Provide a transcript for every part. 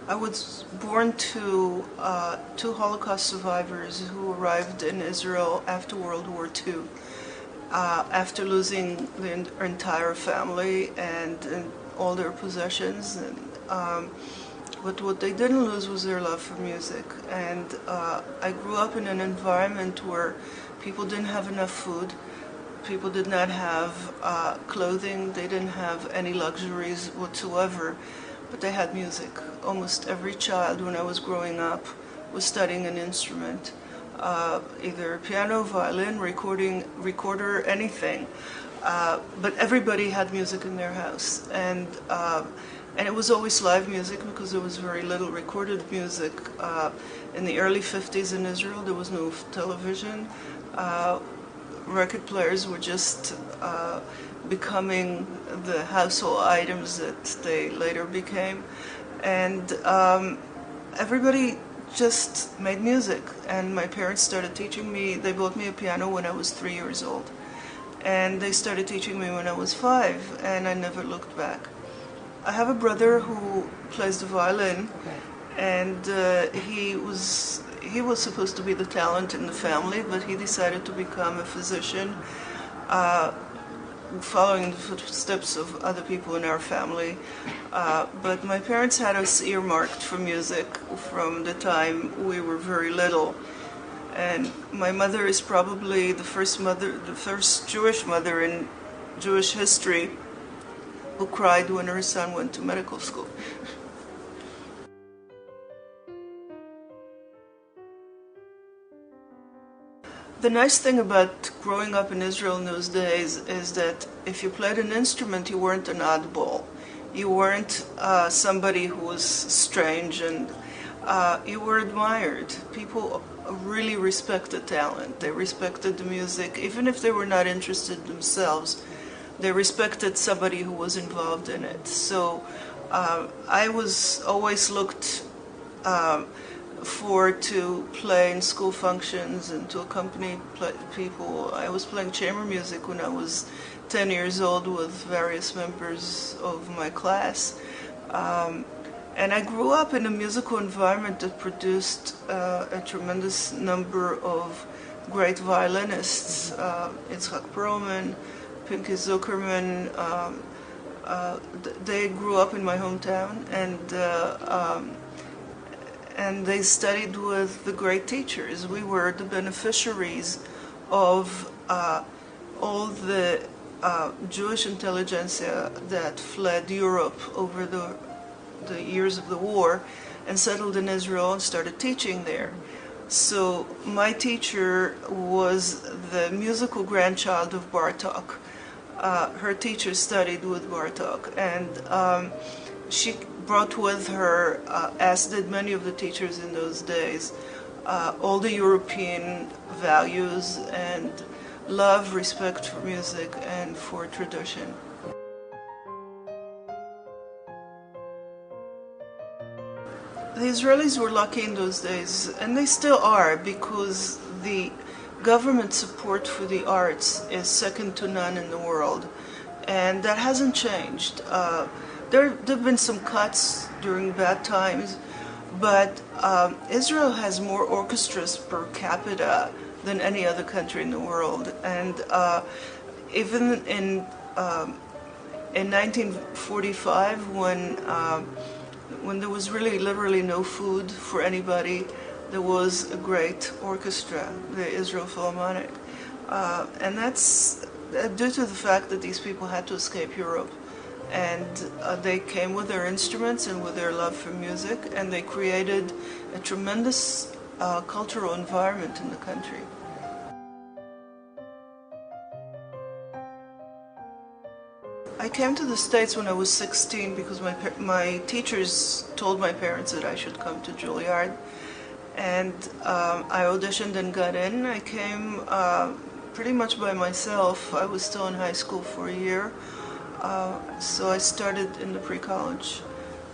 I was born to two Holocaust survivors who arrived in Israel after World War II, after losing their entire family and all their possessions. But what they didn't lose was their love for music. And I grew up in an environment where people didn't have enough food, people did not have clothing, they didn't have any luxuries whatsoever, but they had music. Almost every child when I was growing up was studying an instrument, either piano, violin, recorder, anything. But everybody had music in their house. And it was always live music because there was very little recorded music. In the early 50s in Israel, there was no television. Record players were just becoming the household items that they later became. And everybody just made music. And my parents started teaching me. They bought me a piano when I was 3 years old. And they started teaching me when I was 5, and I never looked back. I have a brother who plays the violin, and he was supposed to be the talent in the family, but he decided to become a physician, following the footsteps of other people in our family. But my parents had us earmarked for music from the time we were very little. And my mother is probably the first Jewish mother in Jewish history who cried when her son went to medical school. The nice thing about growing up in Israel in those days is that if you played an instrument, you weren't an oddball. You weren't somebody who was strange, and you were admired. People really respected talent. They respected the music, even if they were not interested themselves. They respected somebody who was involved in it. So I was always looked for to play in school functions and to accompany people. I was playing chamber music when I was 10 years old with various members of my class. And I grew up in a musical environment that produced a tremendous number of great violinists. Itzhak Perlman, Pinky Zuckerman, they grew up in my hometown, and they studied with the great teachers. We were the beneficiaries of all the Jewish intelligentsia that fled Europe over the years of the war and settled in Israel and started teaching there. So my teacher was the musical grandchild of Bartók. Her teacher studied with Bartók, and she brought with her, as did many of the teachers in those days, all the European values and love, respect for music and for tradition. The Israelis were lucky in those days, and they still are, because the government support for the arts is second to none in the world, and that hasn't changed. There have been some cuts during bad times, but Israel has more orchestras per capita than any other country in the world, and even in 1945, when there was really literally no food for anybody, there was a great orchestra, the Israel Philharmonic. And that's due to the fact that these people had to escape Europe. And they came with their instruments and with their love for music, and they created a tremendous cultural environment in the country. I came to the States when I was 16 because my teachers told my parents that I should come to Juilliard, and I auditioned and got in. I came pretty much by myself. I was still in high school for a year, so I started in the pre-college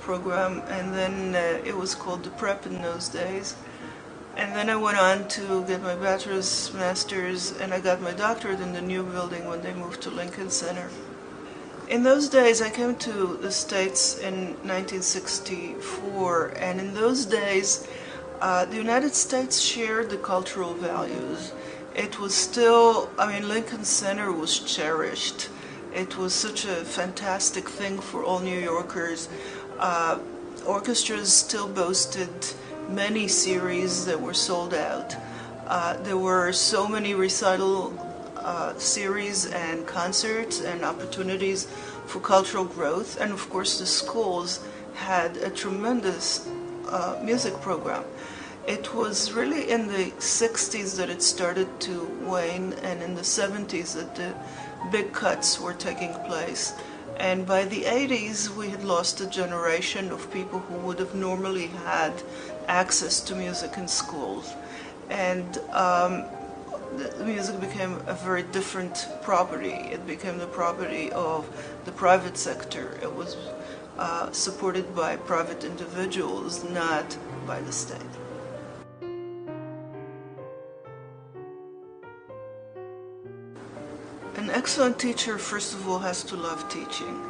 program, and then it was called the prep in those days. And then I went on to get my bachelor's, master's, and I got my doctorate in the new building when they moved to Lincoln Center. In those days, I came to the States in 1964, and in those days, the United States shared the cultural values. It was still, Lincoln Center was cherished. It was such a fantastic thing for all New Yorkers. Orchestras still boasted many series that were sold out. There were so many recital series and concerts and opportunities for cultural growth, and of course the schools had a tremendous music program. It was really in the 60s that it started to wane, and in the 70s that the big cuts were taking place. And by the 80s we had lost a generation of people who would have normally had access to music in schools. And the music became a very different property. It became the property of the private sector. It was supported by private individuals, not by the state. An excellent teacher, first of all, has to love teaching.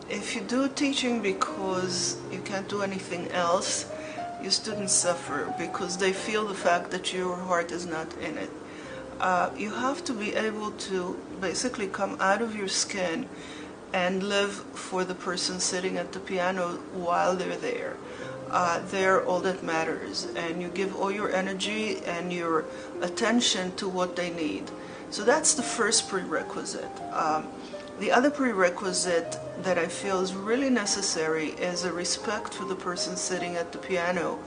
If you do teaching because you can't do anything else, your students suffer because they feel the fact that your heart is not in it. You have to be able to basically come out of your skin and live for the person sitting at the piano while they're there. They're all that matters, and you give all your energy and your attention to what they need. So that's the first prerequisite. The other prerequisite that I feel is really necessary is a respect for the person sitting at the piano,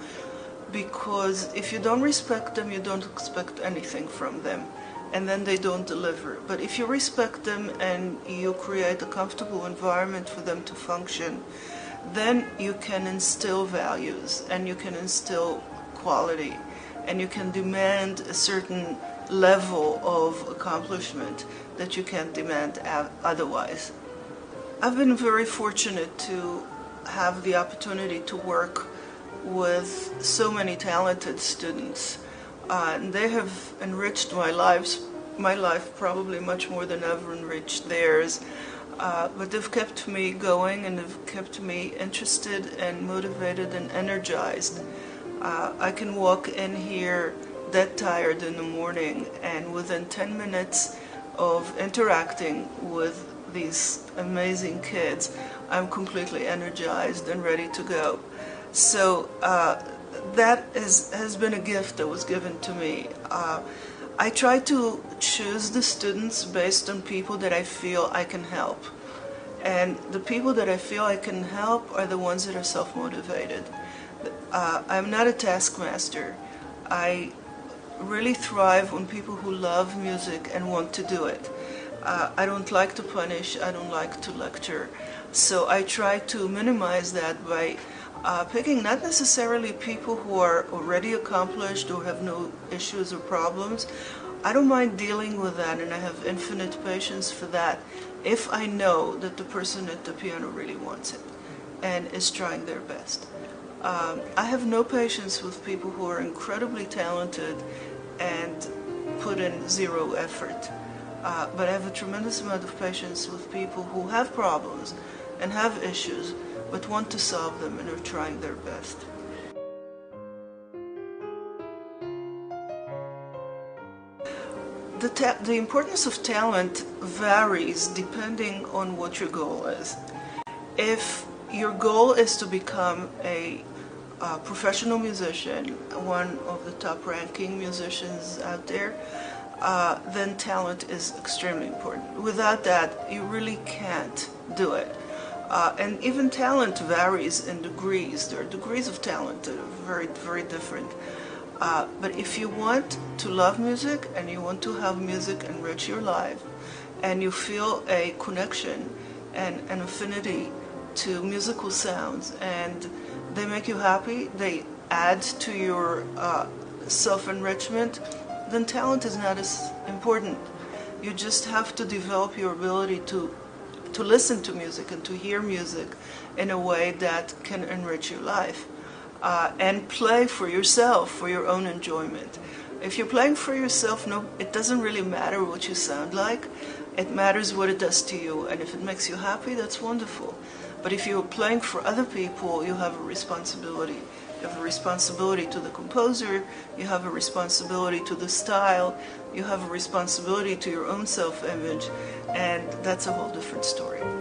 because if you don't respect them, you don't expect anything from them, and then they don't deliver. But if you respect them and you create a comfortable environment for them to function, then you can instill values and you can instill quality, and you can demand a certain level of accomplishment that you can't demand otherwise. I've been very fortunate to have the opportunity to work with so many talented students. And they have enriched my life probably much more than I've enriched theirs. But they've kept me going, and they've kept me interested and motivated and energized. I can walk in here dead tired in the morning, and within 10 minutes of interacting with these amazing kids, I'm completely energized and ready to go. So that has been a gift that was given to me. I try to choose the students based on people that I feel I can help. And the people that I feel I can help are the ones that are self-motivated. I'm not a taskmaster. I really thrive on people who love music and want to do it. I don't like to punish, I don't like to lecture. So I try to minimize that by picking not necessarily people who are already accomplished or have no issues or problems. I don't mind dealing with that, and I have infinite patience for that if I know that the person at the piano really wants it and is trying their best. I have no patience with people who are incredibly talented and put in zero effort. But I have a tremendous amount of patience with people who have problems and have issues, but want to solve them and are trying their best. The importance of talent varies depending on what your goal is. If your goal is to become a professional musician, one of the top-ranking musicians out there, then talent is extremely important. Without that, you really can't do it. And even talent varies in degrees. There are degrees of talent that are very, very different. But if you want to love music and you want to have music enrich your life, and you feel a connection and an affinity to musical sounds, and they make you happy, they add to your self-enrichment, then talent is not as important. You just have to develop your ability to listen to music and to hear music in a way that can enrich your life. And play for yourself, for your own enjoyment. If you're playing for yourself, no, it doesn't really matter what you sound like. It matters what it does to you, and if it makes you happy, that's wonderful. But if you're playing for other people, you have a responsibility. You have a responsibility to the composer, you have a responsibility to the style, you have a responsibility to your own self-image, and that's a whole different story.